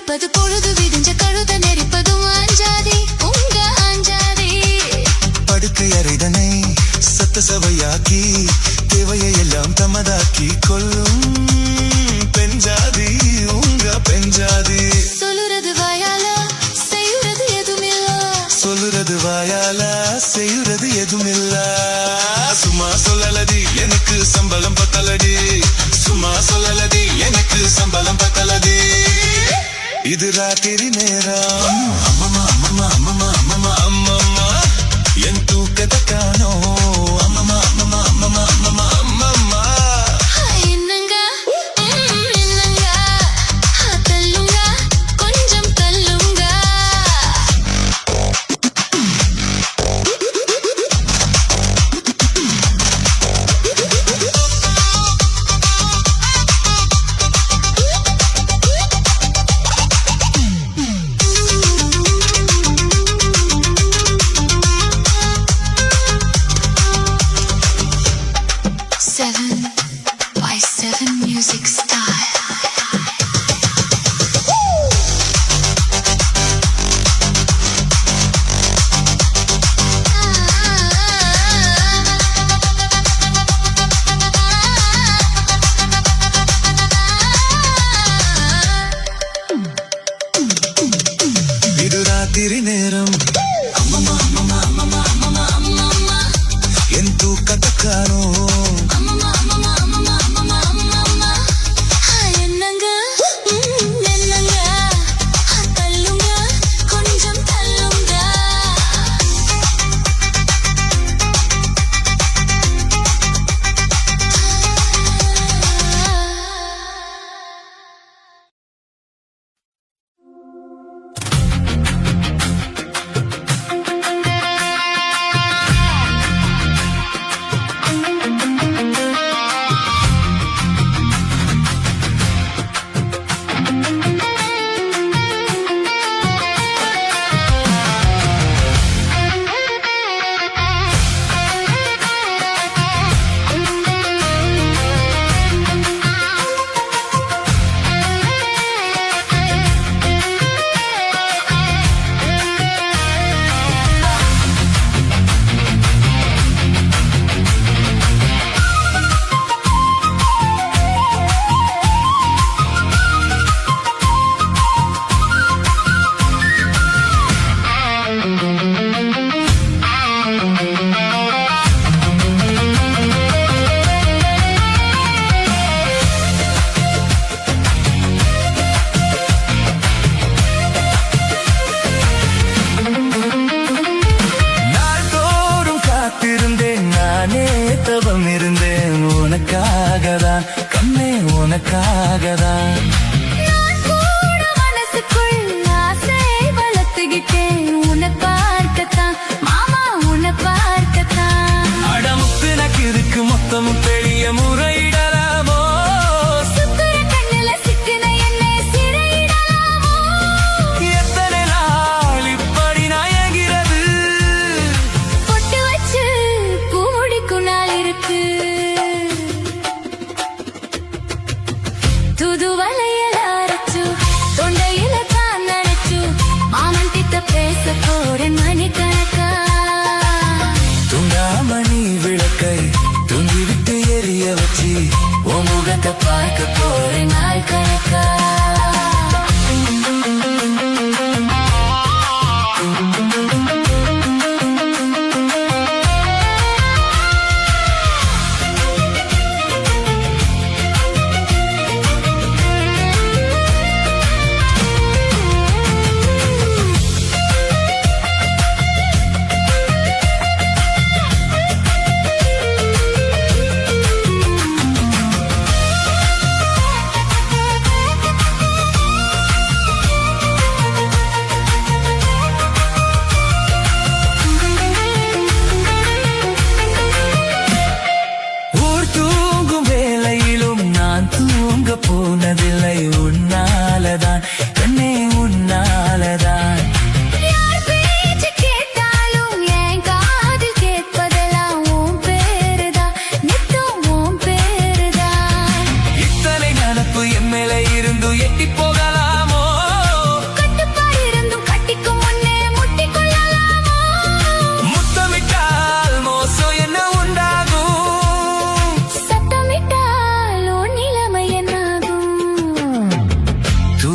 குளிப்பது பொழுது விடிஞ்ச கழுத நெரிப்பதும் அஞ்சாதே உங்க அஞ்சாதே. படுக்கை அறைதனை சத்த சவையாக்கி தேவையை எல்லாம் தமதாக்கி கொள்ளும் பெஞ்சாதி உங்க பெஞ்சாதி. சொல்லுறது வாயால செய்யுறது எதுமில்ல, சொல்லுறது வாயால செய்யுறது எதுமில்ல. சும்மா சொல்லலடி எனக்கு சம்பளம் பத்தலடி, சும்மா சொல்லலடி எனக்கு சம்பளம் பத்தலடி. இது ராத்திரி நேரம் அம்மம்மா அம்மம்மா அம்மம்மா அம்மம்மா அம்மம்மா என் தூக்கத்தை காணோம். அம்மம்மா அம்மம்மா அம்மம்மா அம்மம்மா அம்மம்மா என்னங்க என்னங்க தள்ளுங்க கொஞ்சம் தள்ளுங்க. Music style. இது ராத்திரி நேரம் அம்மம்மா அம்மம்மா அம்மம்மா அம்மம்மா அம்மம்மா என் தூக்கத்தை காணோம். என்னங்க என்னங்க தள்ளுங்க கொஞ்சம் தள்ளுங்க. தவம் இருந்தேன் உனக்காகதான் கண்ணே உனக்காகதான். நான் கூட மனசுக்குள் ஆசை வளர்த்துக்கிட்டேன் உன்னை பார்க்கத்தான் மாமா உன்னை பார்க்கத்தான். அடமுத்து நக்கு இருக்கு மொத்தமும் பெரிய முறையிடலாமோ, சுத்துற கண்ணுல சிக்கின என்னை சிறையிடலாமோ. எத்தனை நாள் இப்படி நாயகிறது, பொட்டு வச்சு பூடிக்கும் நாள் இருக்கு. துது வலையில அரைச்சு தொண்டையில தான் நினைச்சு மாமன் கிட்ட பேச போறேன் மணிக்கணக்கா. துண்டாமணி விளக்கை தூங்கிவிட்டு எரிய வச்சு உன் முகத்தை பார்க்க போறேன் நாள் கணக்கா. போனதில்லை உன்னாலதான் கண்ணே உன்னாலதான். யார் பேச்சு கேட்டாலும் என் காதில் கேட்பதெல்லாம் உன் பேருதான் நித்தம் உன் பேருதான். இத்தனை நினப்பு என் மேல இருந்து எட்டி போகலாமோ,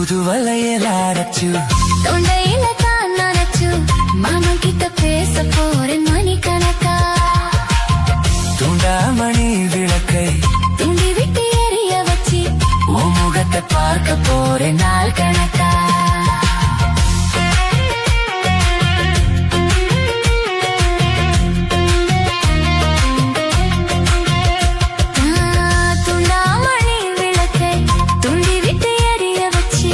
புது வளையல் அரைச்சு தொண்டையில தான் நனைச்சு மாமன் கிட்ட பேச போறேன் மணிக்கணக்கா. துண்டாமணி விளக்கை தூண்டி விட்டு எரிய வச்சு உன் முகத்தை பார்க்க போறேன் நாள் கணக்கா. துண்டாமணி விளக்கை தூண்டி விட்டு எரிய வச்சு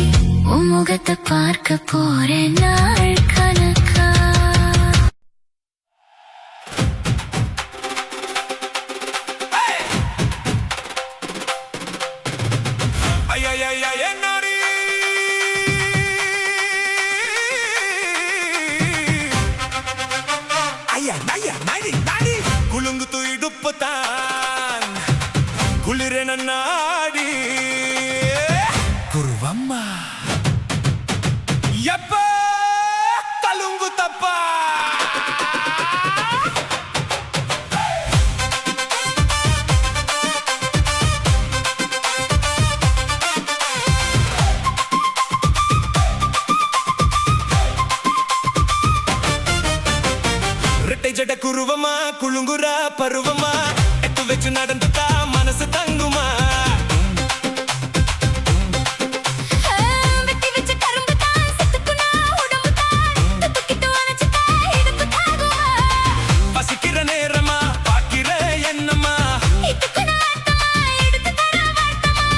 உன் முகத்தை பார்க்க போறேன் நாள் கணக்கா. குலுங்குத்து இடுப்புத்தான் குளிரென நாடி குருவம்மா எப்ப தலுங்கு தப்பா ரெட்டை ஜட குருவமா குழுங்குற பருவமா எட்டு வச்சு நடந்துட்டா மனசு தங்குமா. வெட்டி வச்ச கரும்பு தான் செத்துக்குனா உடம்பு தான் துப்பிக்கிட்டு அணைச்சிட்டா இடுப்பு தாகுமா. பசிக்கிற நேரமா பாக்கிற என்னமா இட்டுக்குனா ஆட்டமா எடுத்து தர வாட்டமா.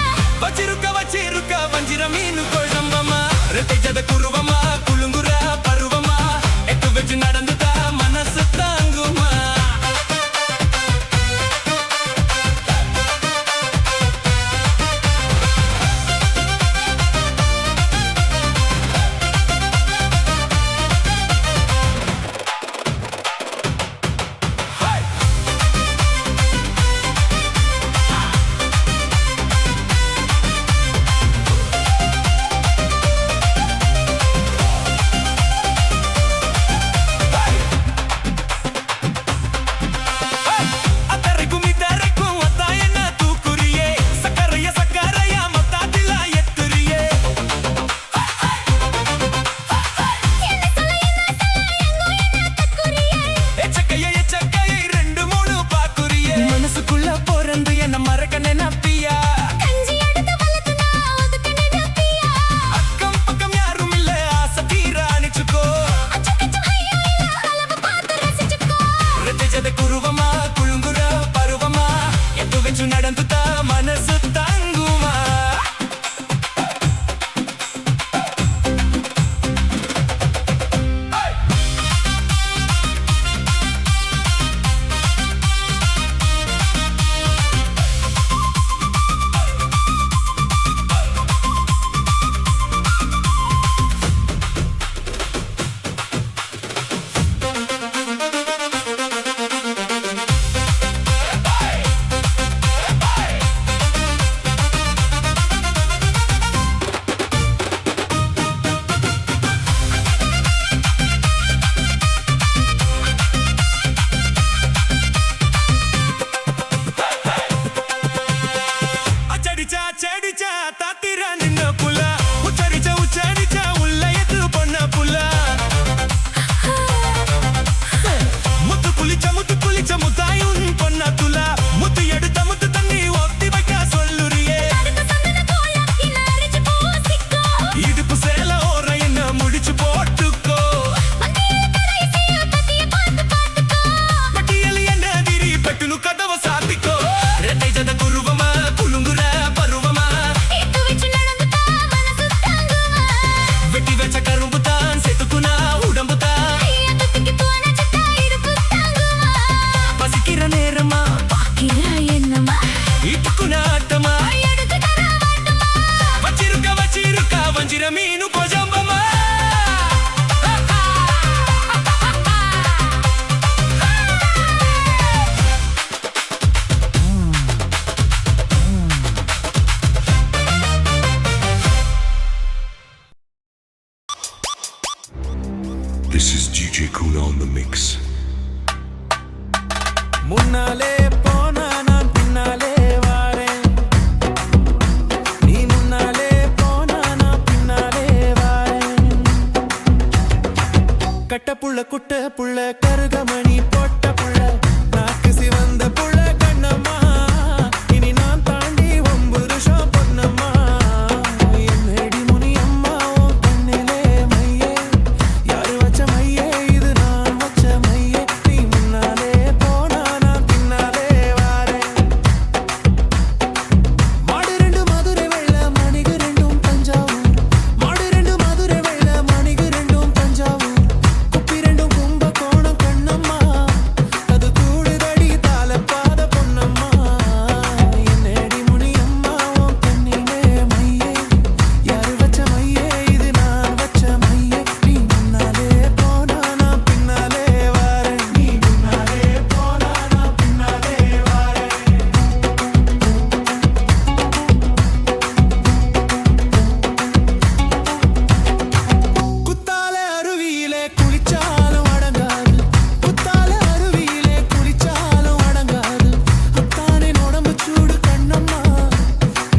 வச்சிருக்க வஞ்சிர மீனு குழம்பமா. ரெட்டை ஜட குருவமா குழுங்குற பருவமா எட்டு வச்சு நடந்துட்டா மனசு தாங்குமா. குருவமா குழுங்குற பருவமா எட்டு வச்சு நடந்துட்டா மனசு தாங்குமா. செடிச்சா தாத்திரா நின்ன புள்ள உச்சரிச்சா உள்ள எது பொண்ண புள்ள. முத்து குளிச்ச முத்தாயும் பொண்ண துல முத்து எடுத்த முத்து தண்ணி ஒத்தி வைக்க சொல்லுறியே. இடுப்பு சேல ஓர என்ன முடிச்சு போட்டுக்கோ. பட்டியல் என்ன திரி பெட்டுனு கதவ சாத்திக்கோ. ரெட்டை ஜட குருவமா குழுங்குற பருவமா இட்டு வச்சு நடந்துட்டா மனசு தாங்குமா. வெட்டி வச்ச கரும்பு தான் செத்துக்குனா உடம்பு தான் துப்பிக்கிட்டு அணைச்சிட்டா இடுப்பு தாங்குமா. பசிக்கிற நேரமா பாக்கிற என்னமா இட்டுக்குனா ஆட்டமா எடுத்து தர வாட்டமா. வச்சிருக்க வஞ்சிர மீனு கொஜம்பமா. This is DJ Kuna on the mix. முன்னாலே போனா நான் பின்னாலே வாரேன். நீ முன்னாலே போனா நான் பின்னாலே கட்ட புள்ள குட்ட புள்ள கருகமணி போட்ட புள்ள நாக்கு சிவந்த புள்ள கண்ணம்மா இனி நான் தாண்டி 9 வருஷம் பொன்னம்மா என்னடி முனியம்மா உன் கண்ணிலே மையே யாரு வச்ச மையே இது நான் வச்ச மையே நீ முன்னாலே போனா நான் பின்னாலே வாரேன் மாடு 2 மதுரை வெள்ள மணிகு 2 தஞ்சாவூர் மாடு 2 மதுரை வெள்ள மணிகு 2 தஞ்சாவூர் குப்பி 2 கும்பகோணம் கண்ணம்மா அது கூடுதடி தாளப்பாத பொன்னம்மா என்னடி முனியம்மா உன் கண்ணிலே மையே யாரு வச்ச மையே இது நான் வச்ச மையே நீ முன்னாலே போனா நான் பின்னாலே வாரேன் நீ முன்னாலே போனா நான் பின்னாலே வாரேன் குத்தால அருவியிலே குளிச்சாலும் அடங்காது குத்தால அருவியிலே குளிச்சாலும் அடங்காது அத்தானே உடம்பு சூடு கண்ணம்மா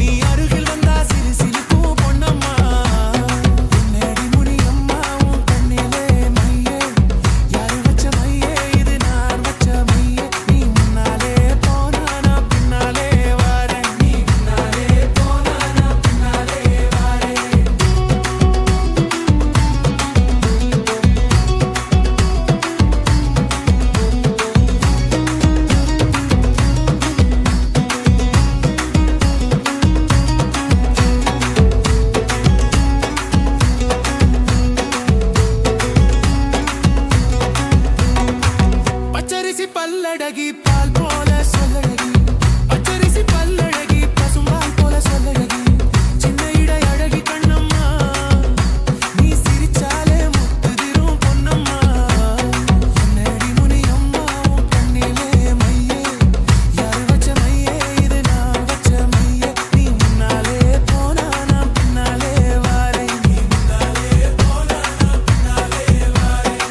நீ அருகில் வந்தா சிறு சிரிக்கும் பொன்னம்மா என்னடி முனியம்மா உன் கண்ணிலே மையே யாரு வச்ச மையே இது நான் வச்ச மையே நீ முன்னாலே போனா நான் பின்னாலே வாரேன் நீ முன்னாலே போனா நான் பின்னாலே வாரேன் பச்சரிசி பல்லழகி பால் போல சொல்லழகி பச்சரிசி பல்லழகி பசும்பால் போல சொல்லழகி சின்ன இடை அழகி கண்ணம்மா நீ சிரிச்சாலே முத்துதிரும் பொன்னம்மா என்னடி முனியம்மா உன் கண்ணிலே மையே யாரு வச்ச மையே இது நான் வச்ச மையே நீ முன்னாலே போனா நான் பின்னாலே வாரேன் நீ முன்னாலே போனா நான் பின்னாலே வாரேன்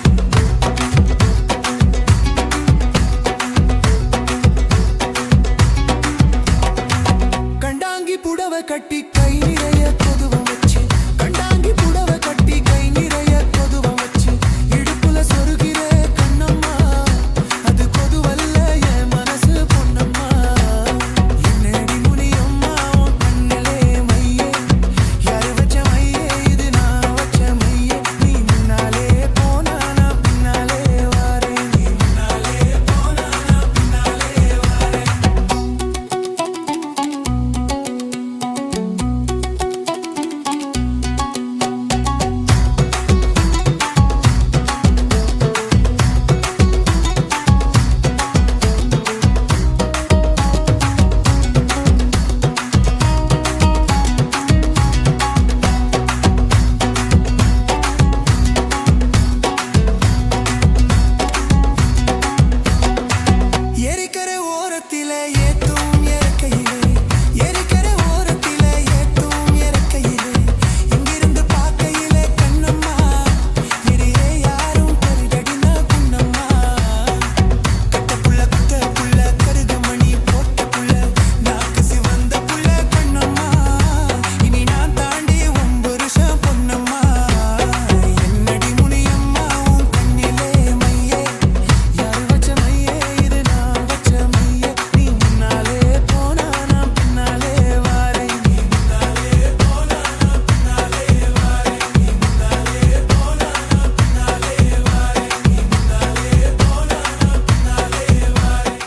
கண்டாங்கி புடவை கட்டி கை நிறைய கொதுவம் வச்சு கண்டாங்கி புடவை கட்டி கை நிறைய கொதுவம் வச்சு இடுப்புல சொருகிற கண்ணம்மா அது கொதுவல்ல என் மனசு பொன்னம்மா என்னடி முனியம்மா உன் கண்ணிலே மையே யாரு வச்ச மையே இது நான் வச்ச மையே நீ முன்னாலே போனா நான் பின்னாலே வாரேன் நீ முன்னாலே போனா நான் பின்னாலே வாரேன் எரிக்கரை ஓரத்திலே ஏத்தும் இறக்கையிலே எரிக்கரை ஓரத்திலே ஏத்தும் இறக்கையிலே இங்கிருந்து பார்க்கையிலே கண்ணம்மா இடையே யாரும் கருகடின குண்ணம்மா கட்ட புள்ள குட்ட புள்ள கருகமணி போட்ட புள்ள நாக்கு சிவந்த புள்ள கண்ணம்மா இனி நான் தாண்டி 9 வருஷம் பொன்னம்மா என்னடி முனியம்மா உன் கண்ணிலே மையே யாரு வச்ச மையே இது நான் வச்ச மையே நீ முன்னாலே போனா நான் பின்னாலே வாரேன் நீ முன்னாலே போனா நான் பின்னாலே வாரேன் நீ முன்னாலே போனா நான் பின்னாலே வாரேன் நீ முன்னாலே போனா நான் பின்னாலே வாரேன்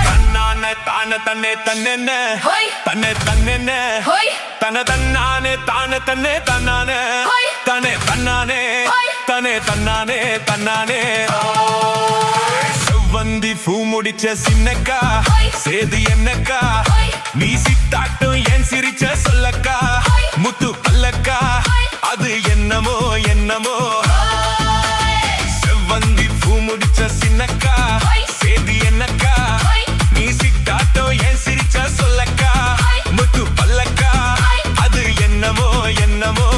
தன்னானே தானே தன்னே தன்னே ஹோய் தன்னே தன்னே ஹோய் தன தன்னானே தானே தன்னே தன்னானே ஹோய் தனே தன்னானே ஹோய் தனே தன்னானே தன்னானே செவ்வந்தி பூ முடிச்ச சின்னக்கா ஹோய் சேது என்னக்கா ஹோய் நீ சித்தாட்டும் ஏன் சிரிச்ச சொல்லக்கா ஹோய் முத்து பல்லக்கா ஹோய் அது என்னமோ என்னமோ செவ்வந்தி பூ முடிச்ச சின்னக்கா ஹோய் சேது என்னக்கா ஹோய் நீ சித்தாட்டும் ஏன் சிரிச்ச சொல்லக்கா ஹோய் முத்து பல்லக்கா ஹோய் அது என்னமோ என்னமோ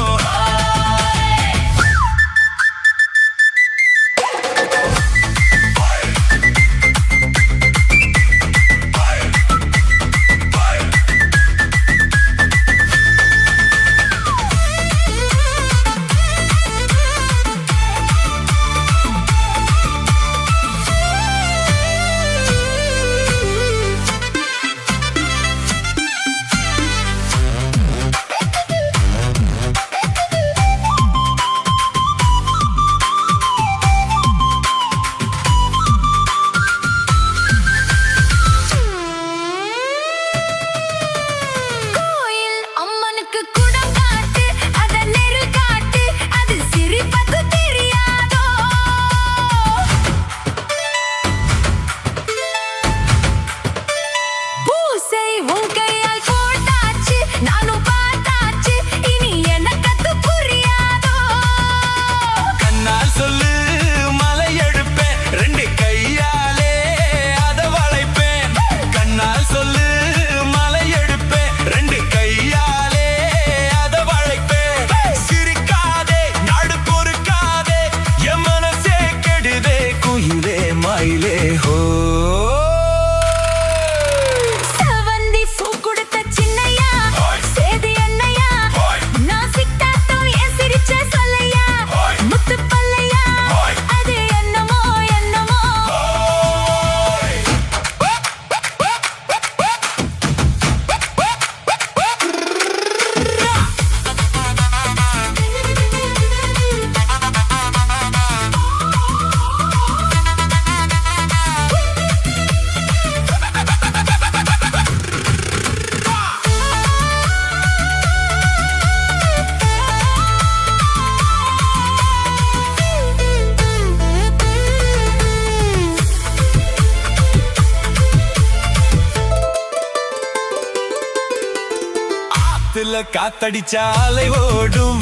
காத்தடிச்சா அலை ஓடும்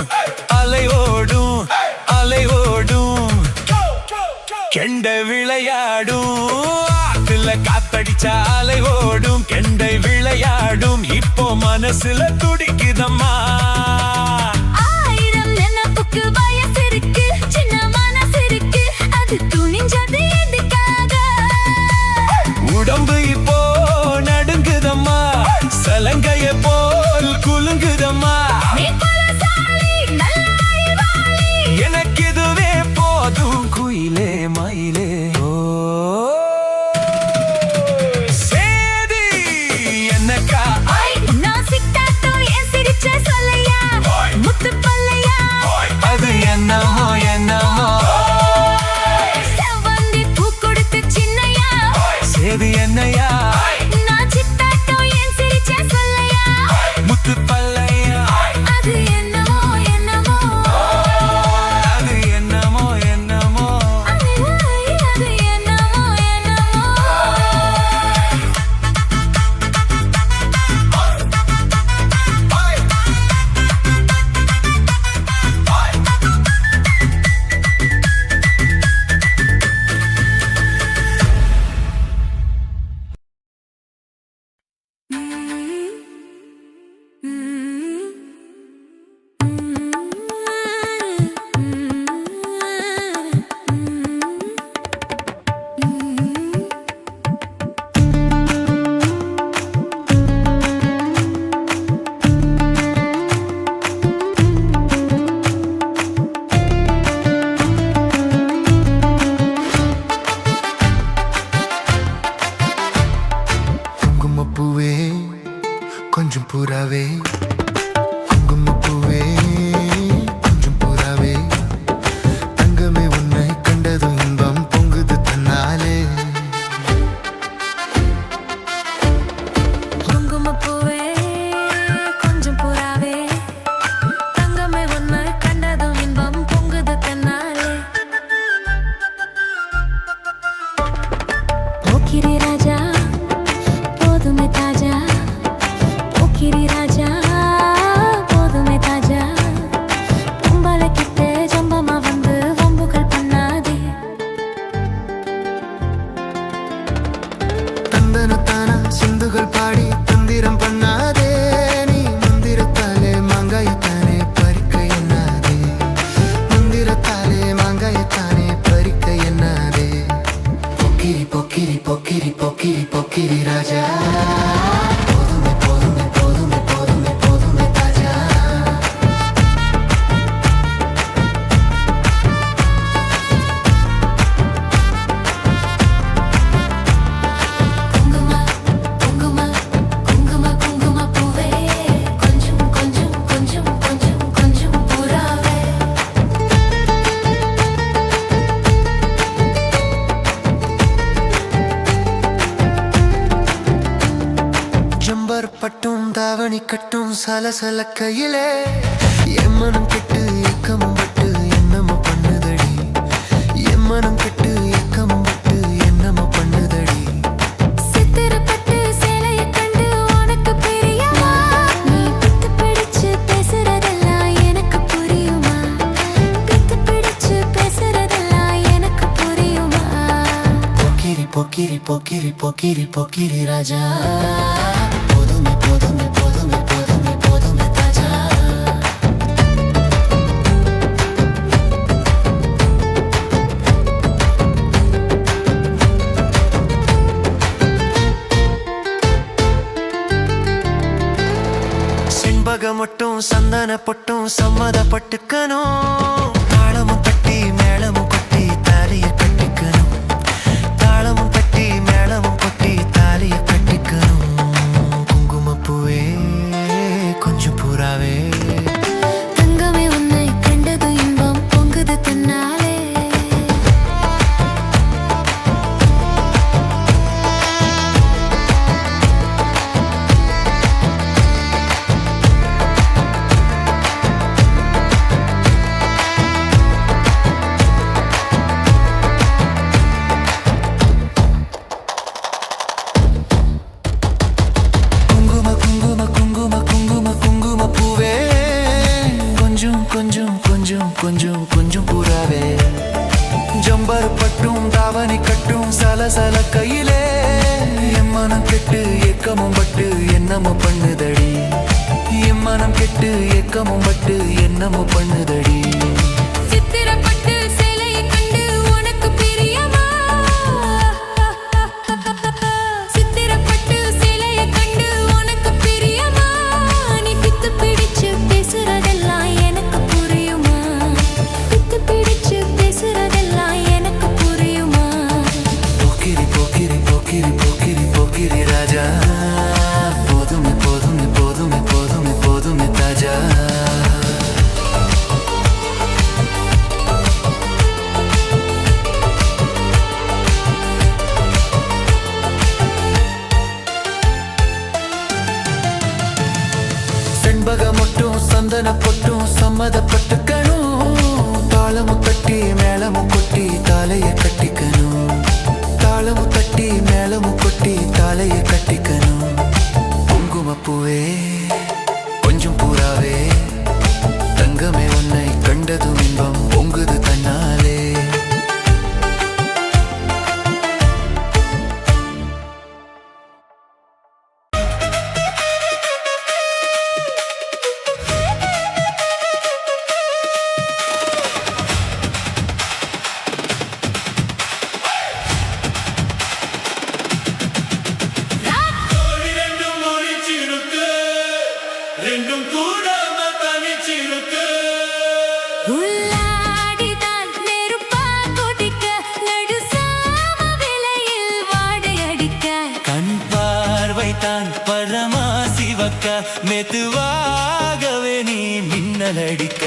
அலை ஓடும் அலை ஓடும் கெண்டை விளையாடும் ஆத்துல காத்தடிச்சா அலை ஓடும் கெண்டை விளையாடும் இப்போ மனசுல துடிக்குதம்மா ஆயிரம் நினைப்புக்கு வயசு இருக்கு சின்ன மனசு இருக்கு அது துணிஞ்சது எதுக்காக உடம்பு இப்போ நடுங்குதம்மா சலங்கைய போல் குலுங்குதம்மா நீ பலசாலி நல்ல அறிவாளி எனக்கு இதுவே போதும் குயிலே மயிலே ஓ சேதி என்னக்கா நான் சிட்டாட்டோ என் சிரிச்ச சொல்லையா முத்து பல்லையா அது என்னமோ என்னமோ செவ்வந்தி பூ கொடுத்து சின்னையா சேதி என்னையா நான் சிட்டாட்டோ என் சிரிச்ச சொல்லையா முத்து பல்லையா அது என்னமோ என்னமோ அது என்னமோ என்னமோ அது என்னமோ என்னமோ குங்குமப்பூவே கொஞ்சம் புறாவே குங்குமப்பூவே கொஞ்சம் புறாவே தங்கமே உன்னை கண்டதும் இன்பம் பொங்குது தன்னாலே குங்குமப்பூவே கொஞ்சம் புறாவே தங்கமே உன்னை கண்டதும் இன்பம் பொங்குது தன்னாலே போக்கிரி ராஜா போதுமே தாஜா போக்கிரி ராஜா போதுமே தாஜா பொம்பளை கிட்ட ஜம்பமா வந்து வம்புகள் பண்ணாதே தந்தனத்தானா சிந்துகள் பாடி தந்திரம் பண்ணாதே நீ மந்திரத்தாலே மாங்காயத்தானே பறிக்க எண்ணாதே மந்திரத்தாலே மாங்காயத்தானே பறிக்க எண்ணாதே பொக்கிரி பொக்கிரி பொக்கிரி பொக்கிரி பொக்கிரி ராஜா போதுமே போதுமே போதுமே போதுமே போதுமே தாஜா குங்கும குங்கும குங்கும குங்கும பூவே கொஞ்சம் கொஞ்சம் கொஞ்சம் கொஞ்சம் கொஞ்சம் புறாவே ஜம்பர் பட்டும் தாவணி கட்டும் சலசல கையிலே எம்மனம் கெட்டு ஏக்கமும் பட்டு என்னமோ பண்ணுதடி எம்மனம் கெட்டு ஏக்கமும் பட்டு என்னமோ பண்ணுதடி சித்திரப்பட்டு சேலைய கண்டு உனக்கு பிரியமா நீ பித்து பிடிச்சு பேசுறதெல்லாம் எனக்கு புரியுமா பித்து பிடிச்சு பேசுறதெல்லாம் எனக்கு புரியுமா பொக்கிரி பொக்கிரி பொக்கிரி பொக்கிரி பொக்கிரி ராஜா போதுமே போதுமே போதுமே போதுமே போதுமே தாஜா செண்பக மட்டும் சந்தன பொட்டும் சம்மதப்பட்டுக்கணும் தாளமும் தட்டி மேளமும் கொட்டி தாலிய கட்டிக்கணும் தாளமும் தட்டி மேளமும் கொட்டி தாலிய கட்டிக்கணும் குங்குமப்பூவே கொஞ்சம் புறாவே தங்கமே உன்னை கண்டது இன்பம் பொங்குது தன்னாலே கொஞ்சம் கொஞ்சம் கொஞ்சம் கொஞ்சம் புறாவே ஜம்பர் பட்டும் தாவணி கட்டும் சலசல கையிலே என் மனம் கெட்டு ஏக்கமும் பட்டு என்னமோ பண்ணுதடி என் மனம் கெட்டு ஏக்கமும் பட்டு என்னமோ பண்ணுதடி சித்திரப்பட்டு சேலையை கண்டு உனக்கு பிரியமா சித்திரப்பட்டு சேலையை கண்டு உனக்கு பிரியமா நீ பித்து பிடிச்சு பேசுறதெல்லாம் எனக்கு புரியுமா பித்து பிடிச்சு பேசுறதெல்லாம் எனக்கு புரியுமா போக்கிரி போக்கிரி போக்கிரி போக்கிரி போக்கிரி ராஜா போதுமே போதுமே போதுமே போதுமே போதுமே தாஜா செண்பகமொட்டும் சந்தன பொட்டும் சம்மதப்பட்டுக்கணும் தாளமும் தட்டி மேளமும் கொட்டி தாலைய கட்டிக்கணும் தாளமும் தட்டி மேளமும் கொட்டி தாலைய கட்டிக்கணும் குங்குமப்பூவே கொஞ்சம் பூராவே தங்கமே உன்னை கண்டதும் இன்பம் பொங்குது தன்னாலே உள்ளாடிதான் நெருப்பா கொதிக்க நடுசாம விலையில் வாடை அடிக்க கண் பார்வைத்தான் பரமா சிவக்க மெதுவாகவே நீ மின்னல் அடிக்க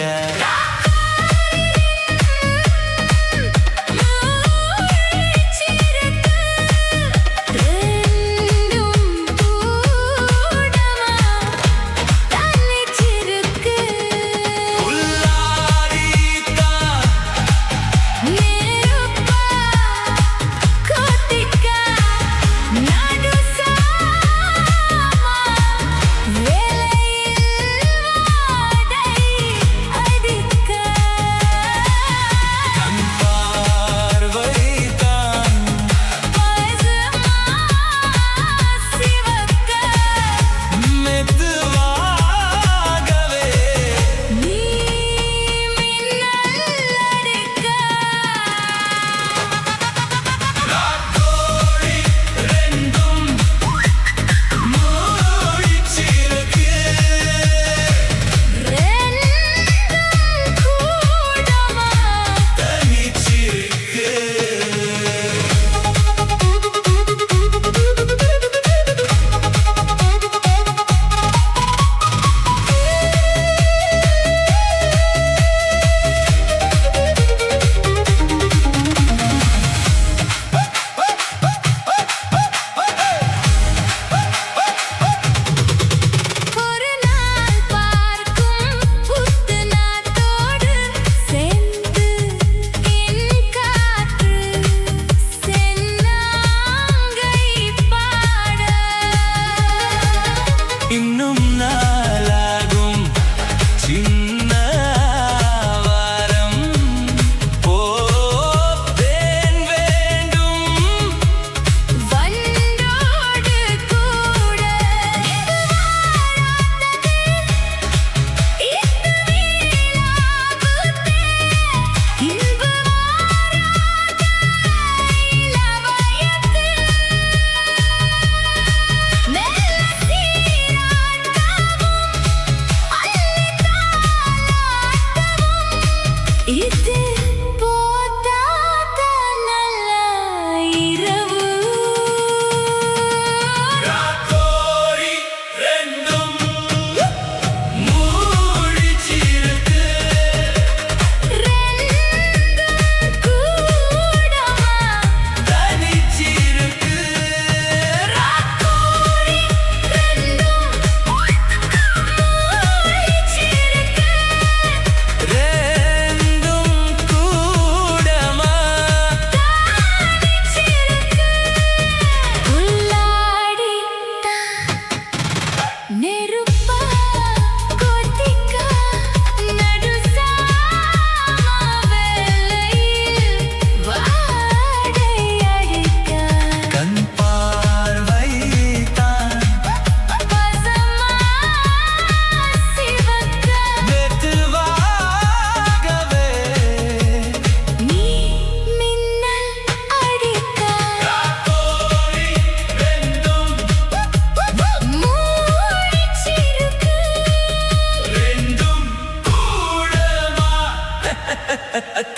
வேலையில் வாடை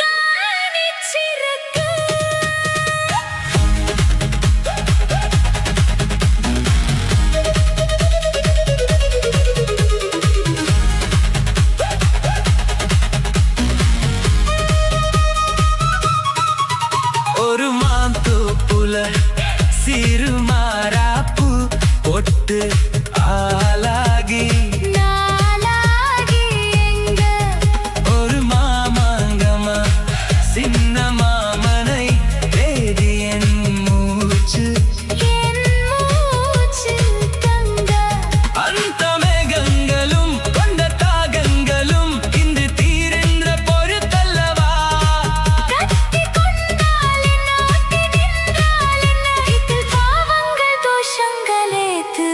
காணிச்சிருக்கு ஒரு மாந்தோப்புல சிறுமாராப்பு பொட்டு ஆளாகி நாளாகி எங்க ஒரு மாமாங்கமா சின்ன மாமனை தேடி என் மூச்சு என் மூச்சு தங்க அந்த மேகங்களும் கொண்ட தாகங்களும் இன்று தீரென்ற பொறுத்தல்லவா கட்டி கொண்டால் என்ன ஒட்டி நின்றால் என்ன இதில் பாவங்கள் தோஷங்களேது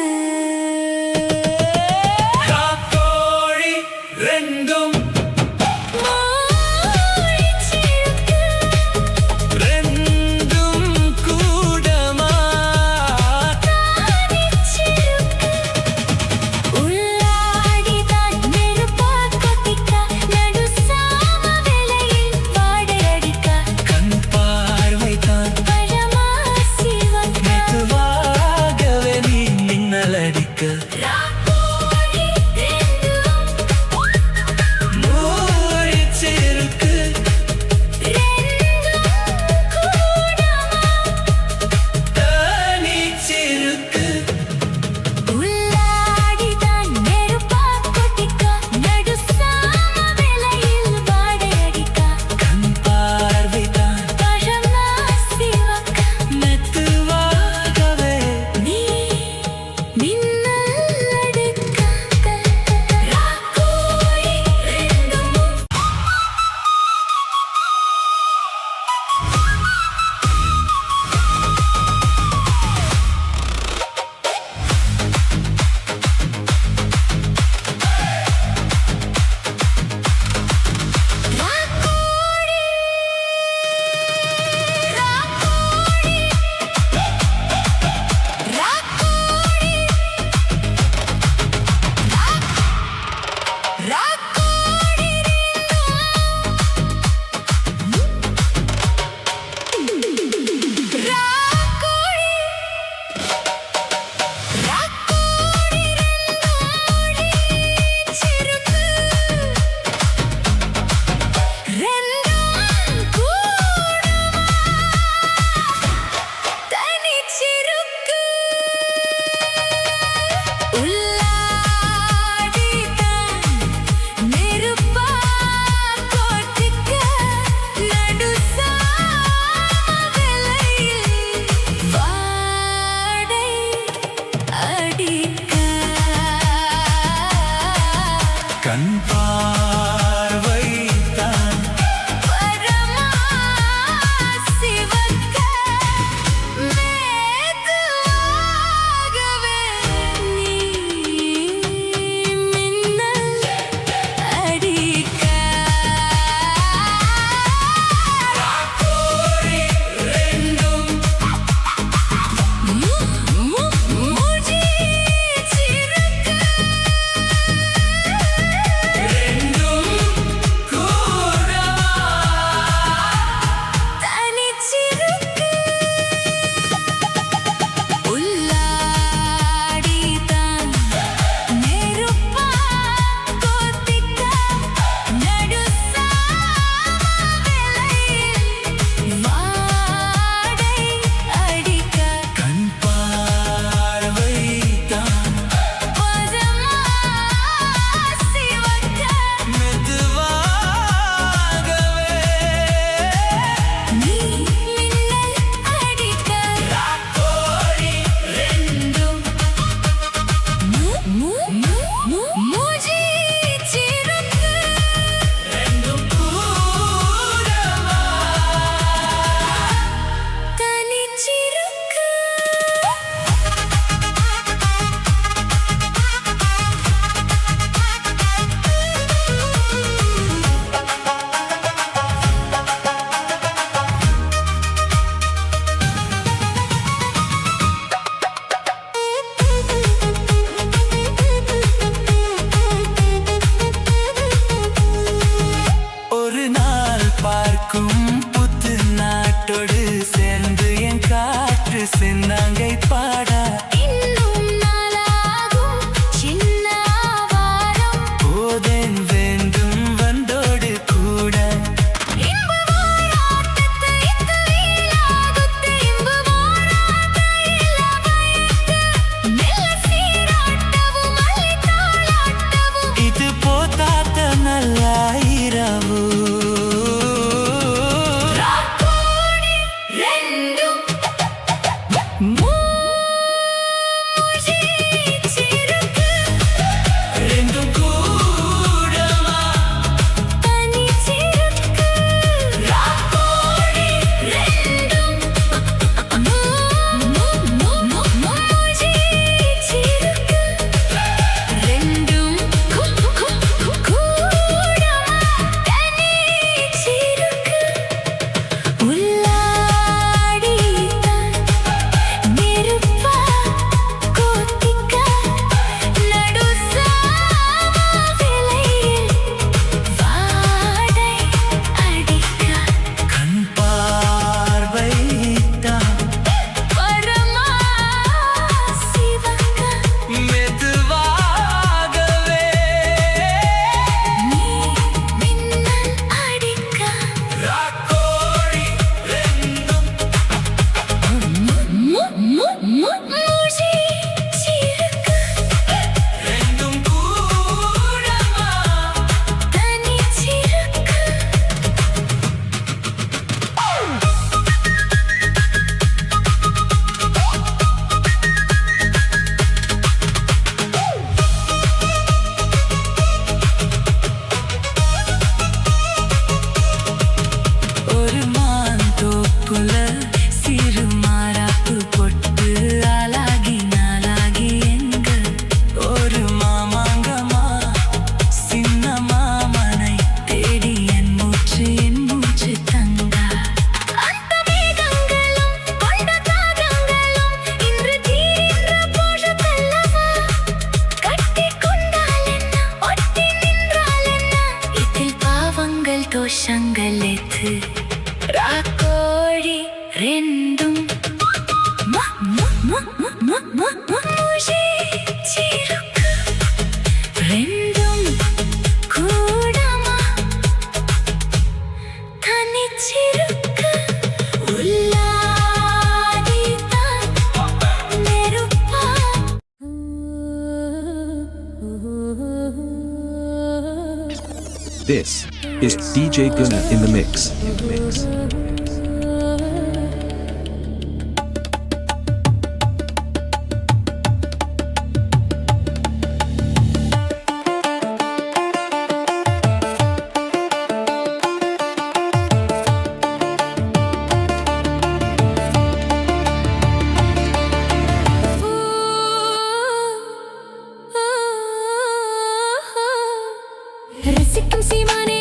பூக்கும் புத்து நாட்டோடு சேர்ந்து என் காற்று சின்னங்கை பாடா இன்னும் நாளாகும் சின்ன வாரம் போதேன் வேண்டும் வந்தோடு கூட இன்பு வாராட்டத்து இத்து வீலாகுத்து இன்பு வாராட்ட இளவயத்து மெல்ல சீராட்டவும் மல்லி தாளாட்டவும் இது போதாத நல்லாயிரவு ராக்கோடி ரெண்டும் மூஜி சிறுக்கு ரெண்டும் கூடமா தனி சிறுக்கு ராக்கோடி ரெண்டும் மூஜி சிறுக்கு ரெண்டும் கூடமா தனி சிறுக்கு உள்ளாடித்தான் நெருப்பா கோத்திக்க நடுசாவிலையில் வாடை அடிக்க கண் பார்வைத்தான் பரமா சிவக்க மெதுவாகவே நீ மின்னல் அடிக்க ராக்கோழி ரெண்டும் மூஜி சிறுக்கு ரெண்டும் கூடமா தனி சிறுக்கு ஒரு மாந்தோப்புல சிறு மாறாப்பு பொட்டு ஆளாகி நாளாகி எங்க ஒரு மாமாங்கமா சின்ன மாமனை தேடி என் மூச்சு தங்க அந்த மேகங்களும் கொண்ட தாகங்களும் இன்று தீர்ந்த போஷத்தல்லவா கட்டிக் கொண்டால் என்ன ஒட்டி நின்றால் என்ன இதில் பாவங்கள் தோஷங்கள் எது ராக்கோழி ரெண்டும் மூஜி சிறுக்கு ரெண்டும் கூடமா தனி சிறுக்கு உள்ளாடித்தான் நெருப்பா This is DJ Gunna in the mix. ரசிக்கும் சீமானே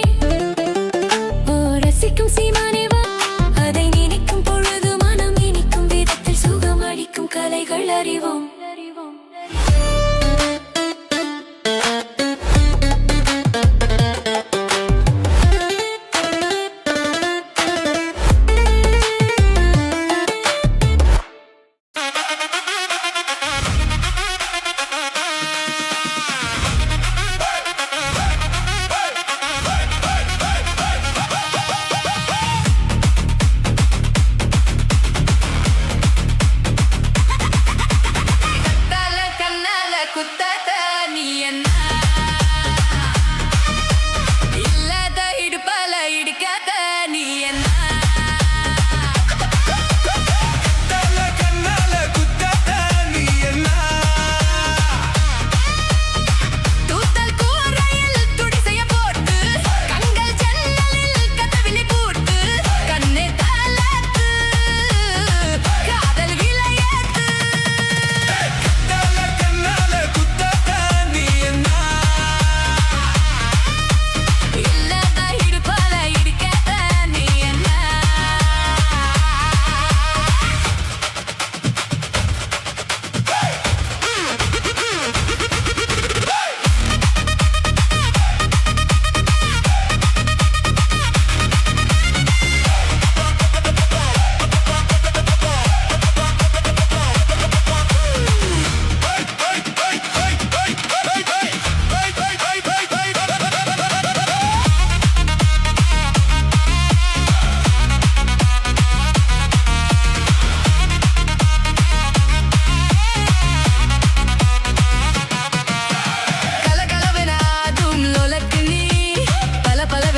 ஓ ரசிக்கும் சீமானே வா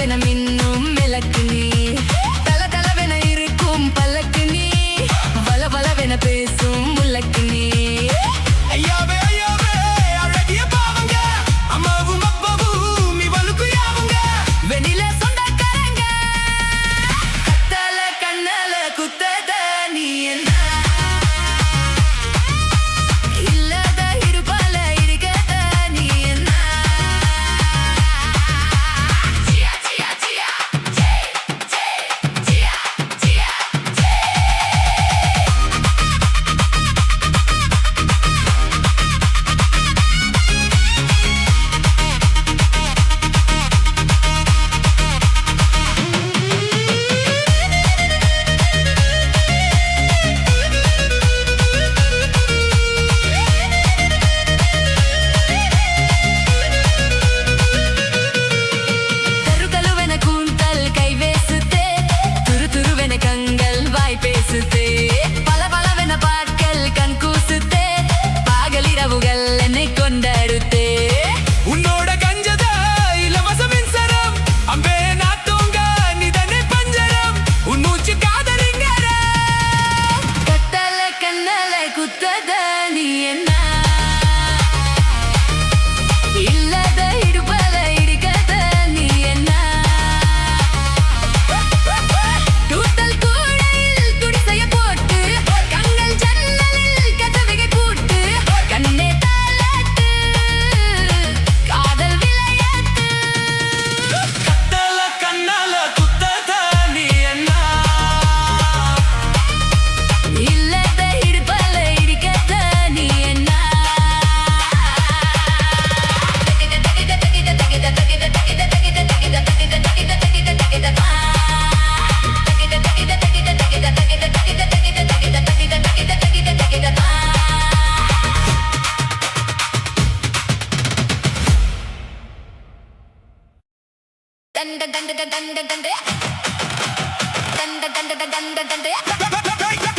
பளபளவென மின்னும் விளக்கு நீ தல தலவென இருக்கும் பல்லக்கு நீ பளபளவென பேசும் முல்லக்கு நீ ஐயாவே ஐயாவே அழகிய பாவங்க அம்மாவும் அப்பாவும் இவளுக்கு யாவுங்க வெண்ணில சொந்தக்காரங்க கத்தால கண்ணால குத்தத நீ என்ன இல்லாத இருப்பால இருக்கத நீ என்ன ஜியா ஜியா ஜியா ஜே ஜே ஜியா ஜியா ஜே தருகலுவென கூந்தல் கை வேசுதே துரு துருவென கண்கள் வாய் பேசுதே பளபளவென பாட்கள் கண் கூசுதே பகலிரவுகள் என்னை கொண்டடுத்தே உன்னோட கஞ்சத இலவச மின்சாரம் அம்பே நாத்தோங்க நிதனை பஞ்சரம் உன் மூச்சு காதலிங்கர கத்தால கண்ணால குத்தத நீ என்ன இல்லாத இடுப்பால இடிக்கத நீ என்ன கூட்டல் கூடையில் துடிசைய போட்டு கண்கள் ஜன்னலில் கதவையை பூட்டு கண்ணே தாலாட்டு காதல் விளையாட்டு கத்தல கண்ணால குத்தத நீ என்ன இல்லாத இடுப்பால இடிக்கத நீ என்ன danda danda danda danda danda danda danda danda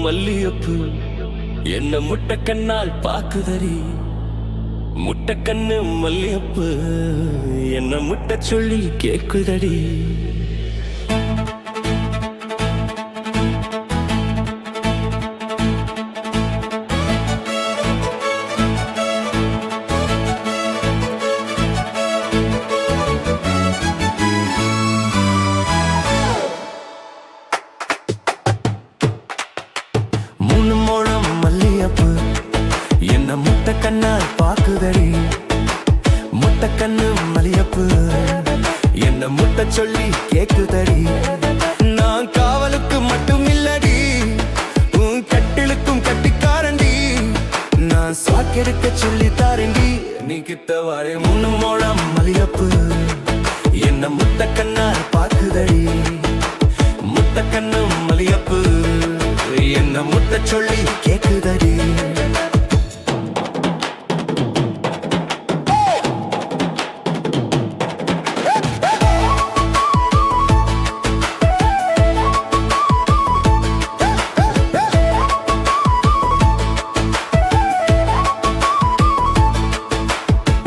மல்லியப்பு என்ன முட்டைக்கண்ணால் பாக்குதடி முட்டைக்கண்ணு மல்லியப்பு என்ன முட்டை சொல்லி கேக்குதடி மூணு முழம் மல்லியப்பு என்ன முட்டை கண்ணால் பாக்குதடி முட்டை கண்ணு மல்லியப்பு என்ன முட்டை சொல்லி கேக்குதடி நான் காவலுக்கு மட்டும் இல்லடி உன் கட்டிலுக்கும் கட்டிக்காரண்டி நான் சாக்கெடுக்க சொல்லி தாரண்டி நீ கிட்ட வாரே மூணு முழம் மல்லியப்பு என்ன முட்டை கண்ணால் பாக்குதடி முட்டை கண்ணு மல்லியப்பு என்ன முட்டை சொல்லி கேக்குதடி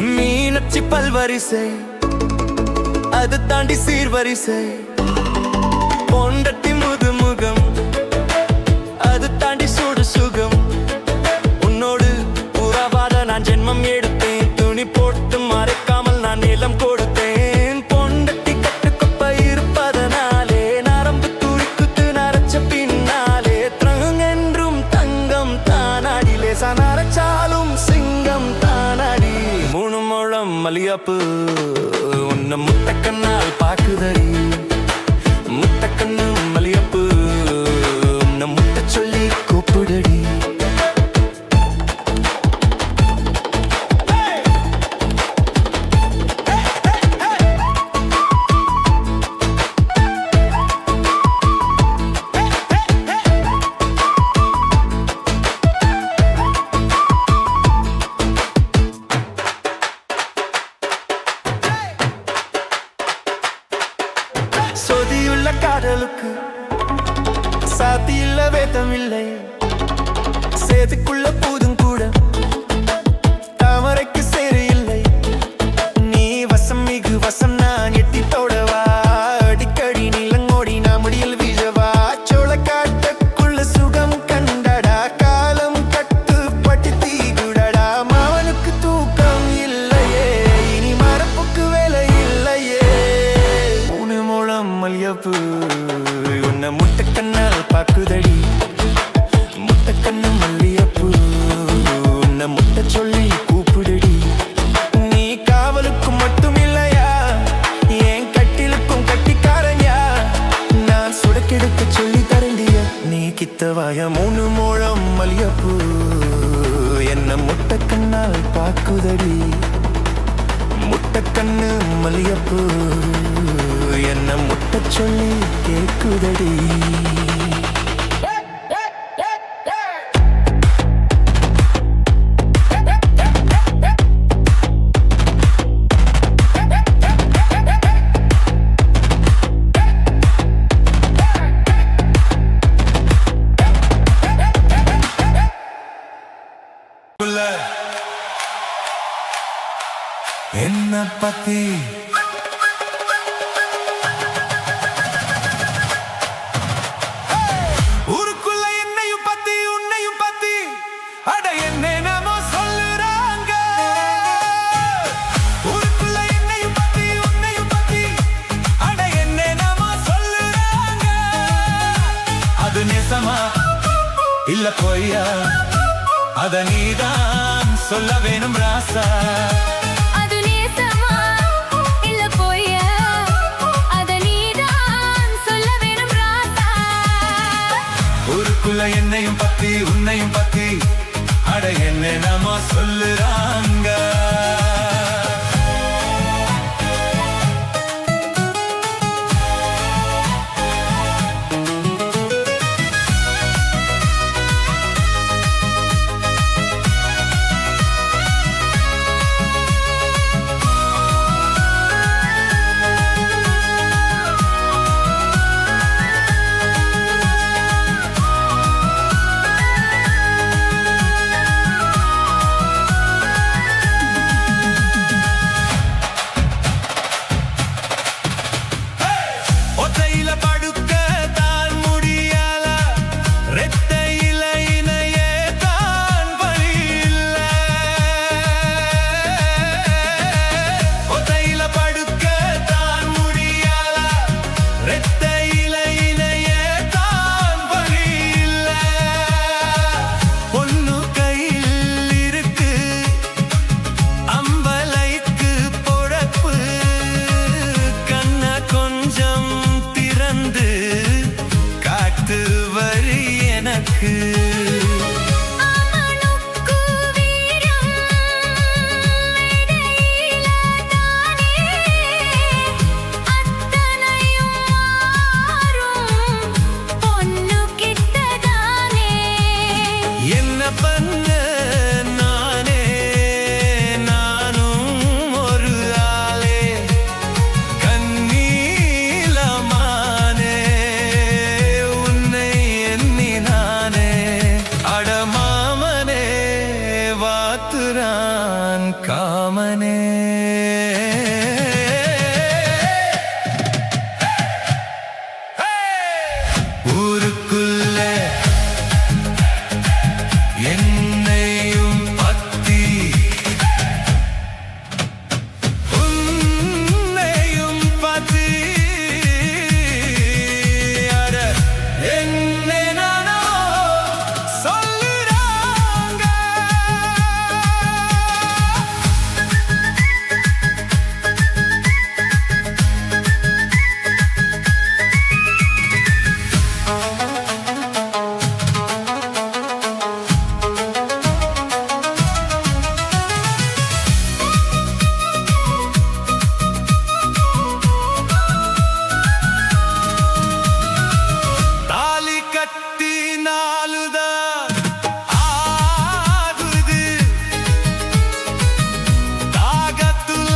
மீனச்சி பல்வரிசை அது தாண்டி சீர்வரிசை பொண்டட்டி முதுமுகம் அது தாண்டி சுடு சுகம் உன்னோடு உறவாட நான் ஜென்மம் எடுத்தேன் துணி போட்டு மறைக்காமல் நான் நிலம் கொடுத்தேன் பொண்டட்டி கட்டுக்கொப்ப இருப்பதனாலே நரம்பு துடிக்குத்து நரைச்ச பின்னாலே என்றும் தங்கம் தானாடி லேசா நரைச்சாலும் சிங்கம் தானாடி மூணு முழம் மல்லியப்பு உன்னை முட்டைக்கண்ணால் பாக்குதடி முட்டைக்கண்ணு மல்லியப்பு உன்னை முட்டை சொல்லி கூப்பிடடி சொதியுள்ள காதலுக்கு சாத்தியுள்ள வேதம் இல்லை சேதுக்குள்ள பூதும் கூட தாமரைக்கு சேரு இல்லை நீ வசம் மிகு வசம் நான் எட்டி தோடவா அடிக்கடி நிலங்கோடி நான் முடியல் வீழவா சோளக்காட்டுக்குள்ள சுகம் கண்டடா காலம் கட்டுப்பட்டு தீகுடடா மாவனுக்கு தூக்கம் இல்லையே இனி மரப்புக்கு வேலை இல்லையே மூணு முழம் மல்லியப்பு உன்னை முட்டைக்கண்ணால் பாக்குதடி முட்டைக்கண்ணு மல்லியப்பு உன்னை முட்டை சொல்லி கூப்பிடுடி நீ காவலுக்கு மட்டும் இல்லையா என் கட்டிலுக்கும் கட்டிக்காரன்யா நான் சுடக்கெடுக்க சொல்லி தரண்டிய நீ கித்தவாய மூணு முழம் மல்லியப்பு என்ன முட்டைக்கண்ணால் பாக்குதடி முட்டைக்கண்ணு மல்லியப்பு என்ன முட்டை சொல்லி கேக்குதடி என்ன பத்தி ஊருக்குள்ள என்னையும் பத்தி உன்னையும் பத்தி அட என்னமோ சொல்லுறாங்க ஊருக்குள்ள என்னையும் பத்தி உன்னையும் பத்தி அட என்னமோ சொல்லுறாங்க அது நேசமா இல்ல பொய்யா அத நீதான் சொல்ல வேணும் ராசா அது நேசமா இல்ல பொய்யா அத நீதான் சொல்ல வேணும் ராசா ஊருக்குள்ள என்னையும் பத்தி உன்னையும் பத்தி அட என்னமோ சொல்லுறாங்க கண்ணு நானே நானும் ஒரு ஆளே கண்ணீலமானே உன்னை எண்ணி நானே அடமாமனே வாத்துரான் காமனே ஊருக்குள்ள என்னையும் பத்தி உன்னையும் பத்தி அட என்ன நானோ சொல்லுறாங்க தாலி கட்டி நாளுதான் ஆகுது தாகத்துல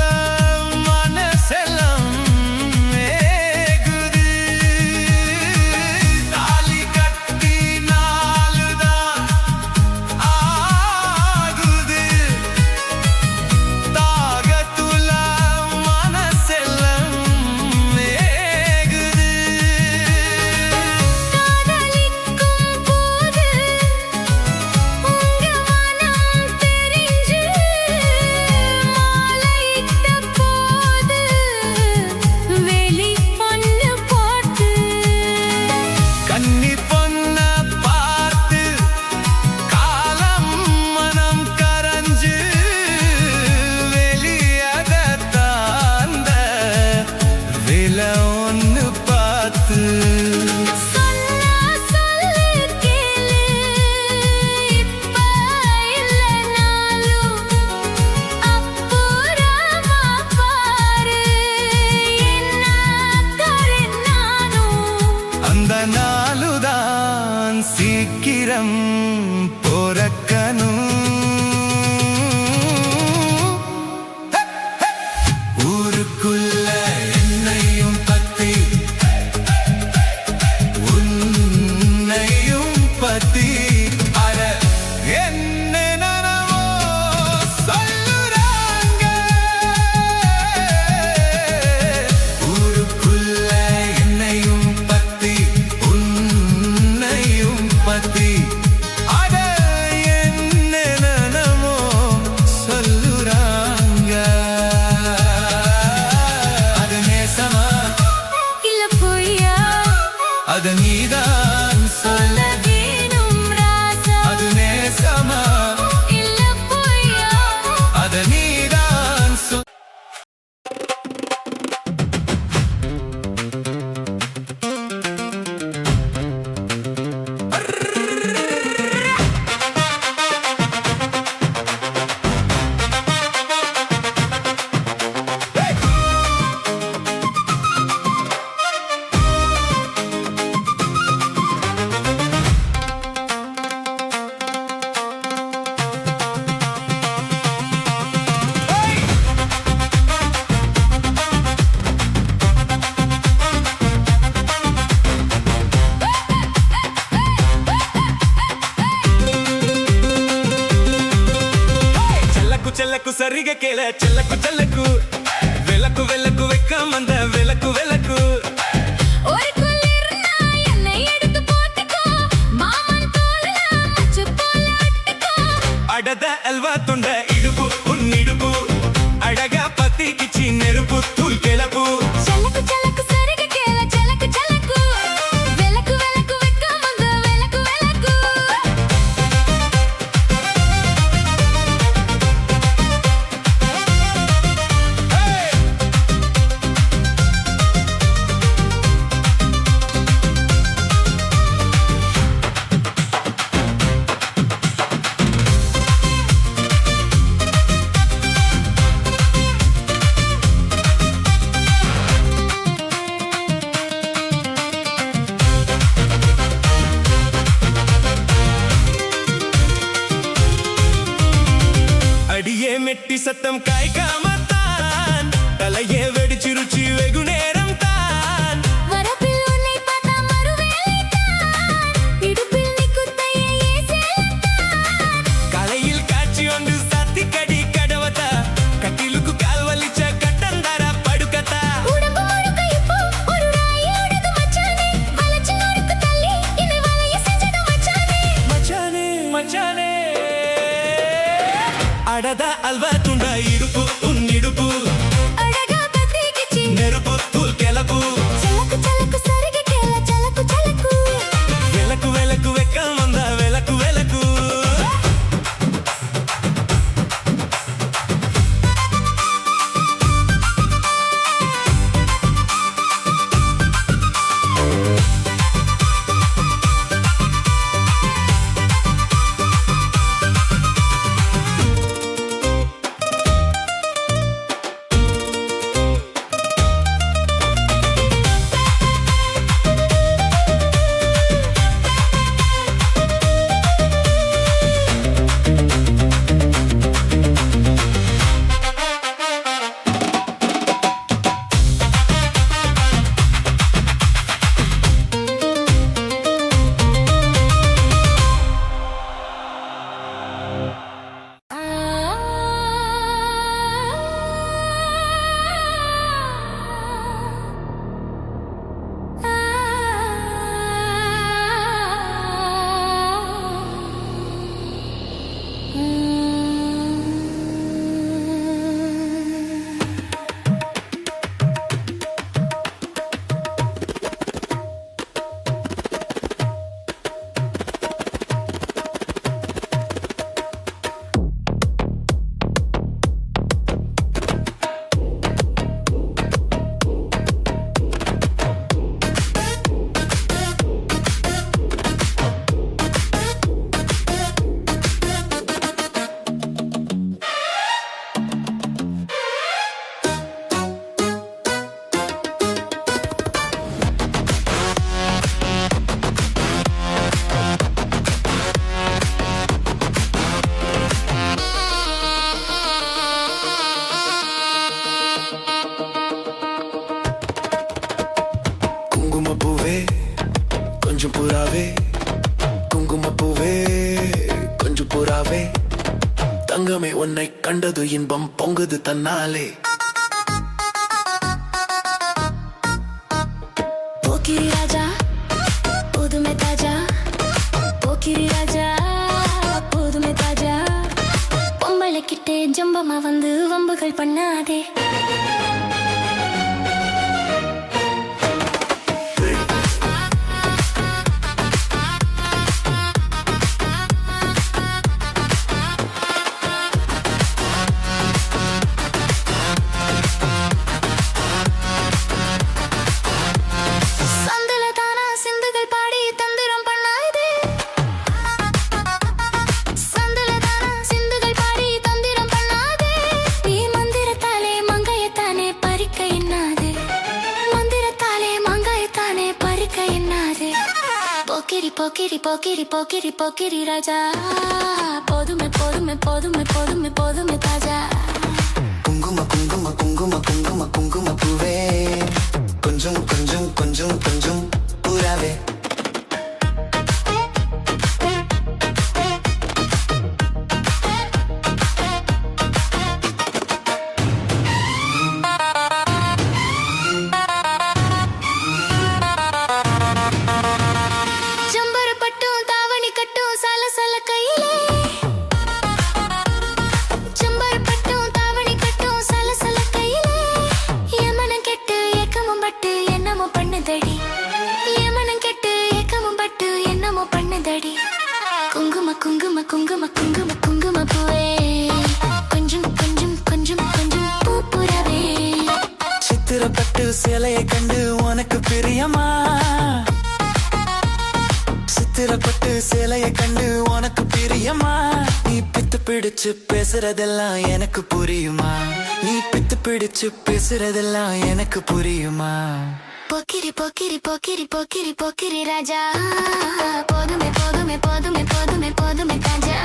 மனசெல்லாம் மேகுது தாலி கட்டி நாளுதான் ஆகுது தாகத்துல மனசெல்லாம் மேகுது காதலிக்கும் போது உங்க மனம் தெரிஞ்சு மாலையிட்ட போது வெளி பொண்ணு போட்டு கன்னி பொண்ண பார்த்து காலம் மனம் கரஞ்சு வெளியத தாந்த வில ஒன்று பார்த்து சொன்னா சொல்லு கேளு இப்ப இல்லைனாலும் அப்புறமா பாரு என்ன தரேன் நானும் அந்த நாளுதான் சீக்கிரம் பொறக்கணும் ஊருக்குள்ள என்னையும் பத்தி உன்னையும் பத்தி அட என்ன நனவோ சொல்லுறாங்க ஊருக்குள்ள என்னையும் பத்தி உன்னையும் பத்தி அட என்ன நனவோ சொல்லுறாங்க அது நேசமா இல்ல பொய்யா அது நீதான் சொல்ல வேணும் ராசா அது நேசமா இல்ல பொய்யா அது நீதான் சொல் చెల్లకు సరిగా కేళ చెల్లకు చెల్లకు వెలకు వెలకు వెక్కమంద వెలకు వెలకు ஒரு குளிர்னா என்னை எடுத்து போட்டுக்கோ மாமன் தோல்ல மச்சு போல அட்டுக்கோ அடத அல்வா தொண்ட இடுப்பு உன் இடுப்பு அழகா பத்தி கிச்சி நெருப்பு தூள் கிளப்பு చలకు చలకు సరిగా కేల చలకు చలకు వెలకు వెలకు వెక్కమంద వెలకు వెలకు மெட்டி சத்தம் காய்க்காமத்தான் தலையே வெடிச்சிருச்சு வெகு நேரம் தான் வரப்பில் உன்னை பார்த்தா மறுவேளைத்தான் இடுப்பில் நீ குத்தையே சேலத்தான் கலையில் காட்சி ஒன்று சத்தி கடி கடவத்தா கட்டிலுக்கு கால் வலிச்ச கட்டந்தாரா படுக்கத்தா உடம்பு முழுக்க இப்போ ஒரு ராயோடது மச்சானே வளைச்சு நொறுக்கு தள்ளி என்னை வளைய செஞ்சது மச்சானே மச்சானே மச்சானே அடதா அல்வா துண்டா இடுப்பு உன் இடுப்பு அழகா பத்திரிக்கிச்சி நெருப்பு தூள் கிளப்பு చలకు చలకు సరిగి కేల చలకు చలకు వెలకు వెలకు వెక్కం వందా వెలకు వెలకు குங்குமப்பூவே கொஞ்சம் புறாவே குங்குமப்பூவே கொஞ்சம் புறாவே தங்கமே உன்னை கண்டது இன்பம் பொங்குது தன்னாலே போக்கிரி ராஜா புதுமை தாஜா போக்கிரி ராஜா புதுமை தாஜா பொம்பளை கிட்டே ஜம்பமா வந்து வம்புகள் பண்ணாதே சந்தல தானா சிந்துகள் பாடி தந்திரம் பண்ணாதே சந்தல தானா சிந்துகள் பாடி தந்திரம் பண்ணாதே நீ மந்திரத்தாலே மங்கையத்தானே பறிக்க எண்ணாதே மந்திரத்தாலே மங்கையத்தானே பறிக்க எண்ணாதே போக்கிரி போக்கிரி போக்கிரி போக்கிரி போக்கிரி ராஜா போதுமே போதுமே போதுமே போதுமே போதுமே தாஜா குங்கும குங்கும குங்கும குங்கும குங்குமப்பூவே கொஞ்சம் கொஞ்சம் கொஞ்சம் கொஞ்சம் புறாவே ஜம்பர பட்டும் தாவணி கட்டும் சலசல கையிலே ஜம்பர பட்டும் தாவணி கட்டும் சலசல கையிலே யமனம் கெட்டு ஏக்கமும் பட்டு என்னமோ பண்ணுதடி யமனம் கெட்டு ஏக்கமும் பட்டு என்னமோ பண்ணுதடி குங்கும குங்கும குங்கும குங்கும குங்கும பூவே கொஞ்சம் கொஞ்சம் கொஞ்சம் கொஞ்சம் பூப்புறவே சித்திரப்பட்டு சேலையை கண்டு உனக்கு பிரியமா சித்திரப்பட்டு சேலையை கண்டு உனக்கு பிரியமா நீ பித்து பிடிச்சு பேசுறதெல்லாம் எனக்கு புரியுமா நீ பித்து பிடிச்சு பேசுறதெல்லாம் எனக்கு புரியுமா போக்கிரி போக்கிரி போக்கிரி போக்கிரி போக்கிரி ராஜா போதுமே போதுமே போதுமே போதுமே போதுமே தாஜா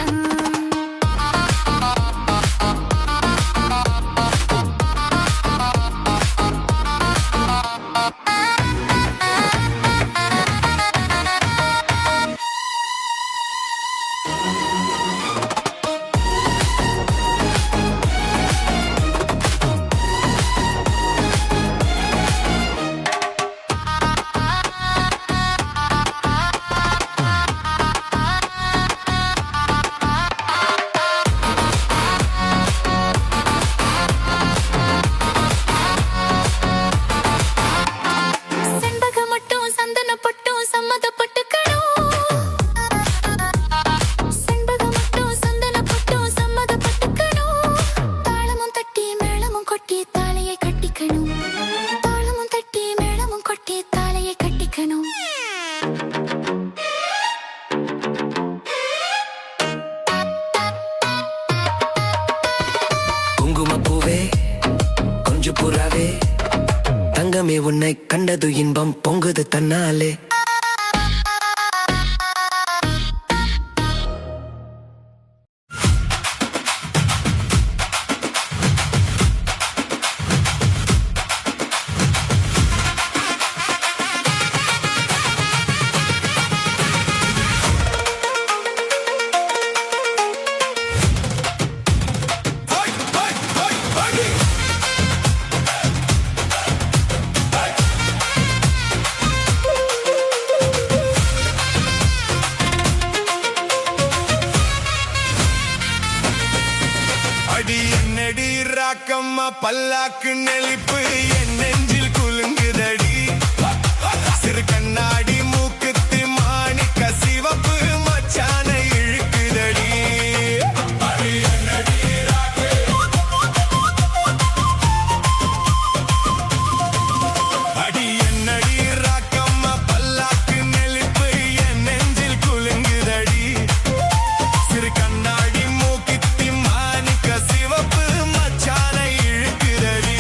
பூவே கொஞ்சம் புறாவே தங்கமே உன்னை கண்டது இன்பம் பொங்குது தன்னாலே அடி என்னடி ராக்கம்மா பல்லாக்கு நெளிப்பு என் நெஞ்சில் குலுங்குதடி சிறு கண்ணாடி மூக்குத்தி மாணிக்க சிவப்பு மச்சான இழுக்குதடி அடி என்னடி ராக்கம்மா பல்லாக்கு நெளிப்பு என் நெஞ்சில் குலுங்குதடி சிறு கண்ணாடி மூக்கித்தி மாணிக்க சிவப்பு மச்சான இழுக்குதடி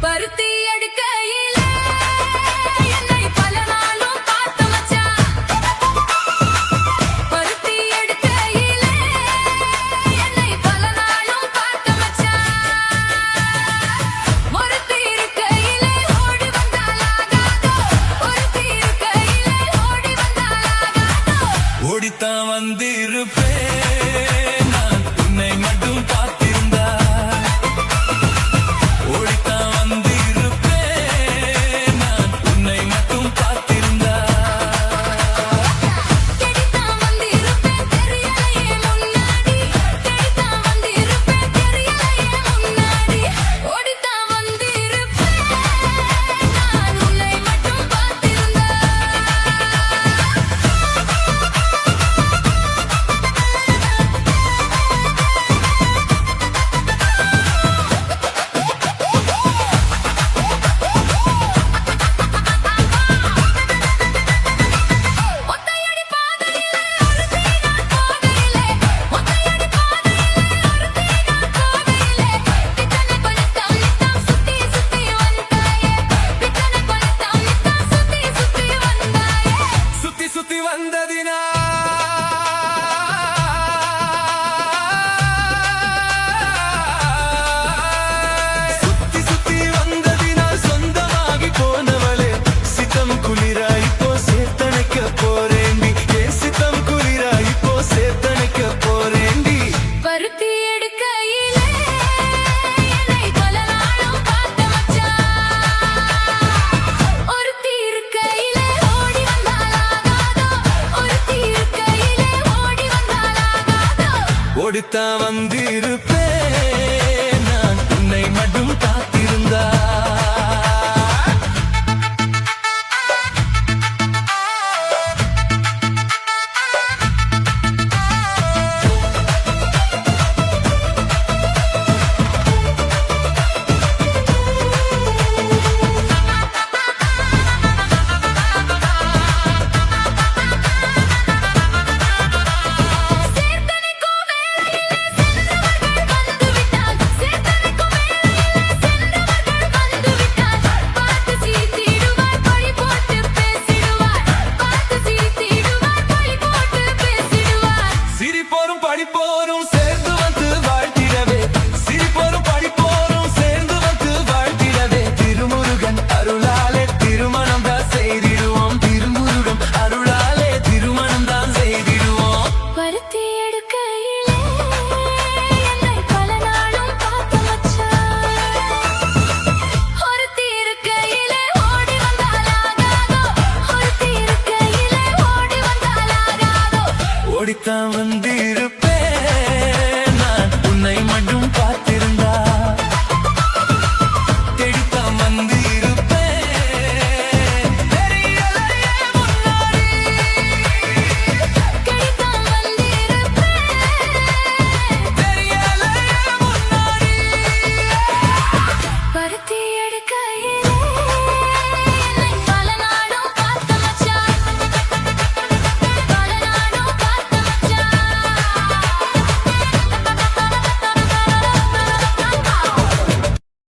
பருத்தி எடுக்கையிலே என்னை பல நாளும் பார்த்த மச்சான் பருத்தி எடுக்கையிலே என்னை பல நாளும் பார்த்த மச்சான் ஒருத்தி இருக்கையிலே ஓடி வந்தாலாகாதோ ஒருத்தி இருக்கையிலே ஓடி வந்தாலாகாதோ ஓடித்தான் வந்திருப்பேன் நான் உன்னை மட்டும் பார்த்திருந்தா ஓடித்தான் வந்திருப்பேன் நான் உன்னை மட்டும் பார்த்திருந்தா தேடித்தான் வந்திருப்பேன் தெரியலையே முன்னாடி தேடித்தான் வந்திருப்பேன் தெரியலையே முன்னாடி ஓடித்தான் வந்திருப்பேன் நான் உன்னை மட்டும் பார்த்திருந்தா ஒத்தையடி பாதையிலே ஒருத்தி நான் போகையிலே ஒத்தையடி பாதையிலே ஒருத்தி நான் போகையிலே பித்தனை பழத்தாம் நித்தம் சுத்தி சுத்தி வந்தாயே பித்தனை பழத்தாம் நித்தம் சுத்தி சுத்தி வந்தாயே சுத்தி சுத்தி வந்ததினா சுத்தி சுத்தி வந்ததினால் சொந்தமாகி போனவளே சித்தம் குளிராய் இப்போ சேர்த்தணைக்க போறேண்டி ஏன் சித்தம் குளிராய் இப்போ சேர்த்தணைக்க போறேண்டி பருத்தி எடுக்கையிலே என்னை பல நாளும் பார்த்த மச்சான் ஒருத்தி இருக்கையிலே ஓடி வந்தாலாகாதோ ஒருத்தி இருக்கையிலே ஓடி வந்தாலாகாதோ ஓடித்தான் வந்திருப்பேன் நான் உன்னை மட்டும் பார்த்திருந்தா சேர்த்தனைக்கும் வேலையிலே சென்று படிப்போரும் சேர்ந்து வந்து வாழ்த்திடவே சிரிப்போரும் படிப்போரும் சேர்ந்து வந்து வாழ்த்திடவே திருமுருகன் அருளாலே திருமணம் தான் செய்திடுவோம் திருமுருகன் அருளாலே திருமணம் தான் செய்திடுவோம் பருத்தி எடுக்கையிலே என்னை பல நாளும் பார்த்து வச்சாய். ஒருத்தி இருக்கையிலே ஓடி வந்தாலாகாதோ, ஒருத்தி இருக்கையிலே ஓடி வந்தாலாகாதோ. ஓடித்தான் வந்திருப்ப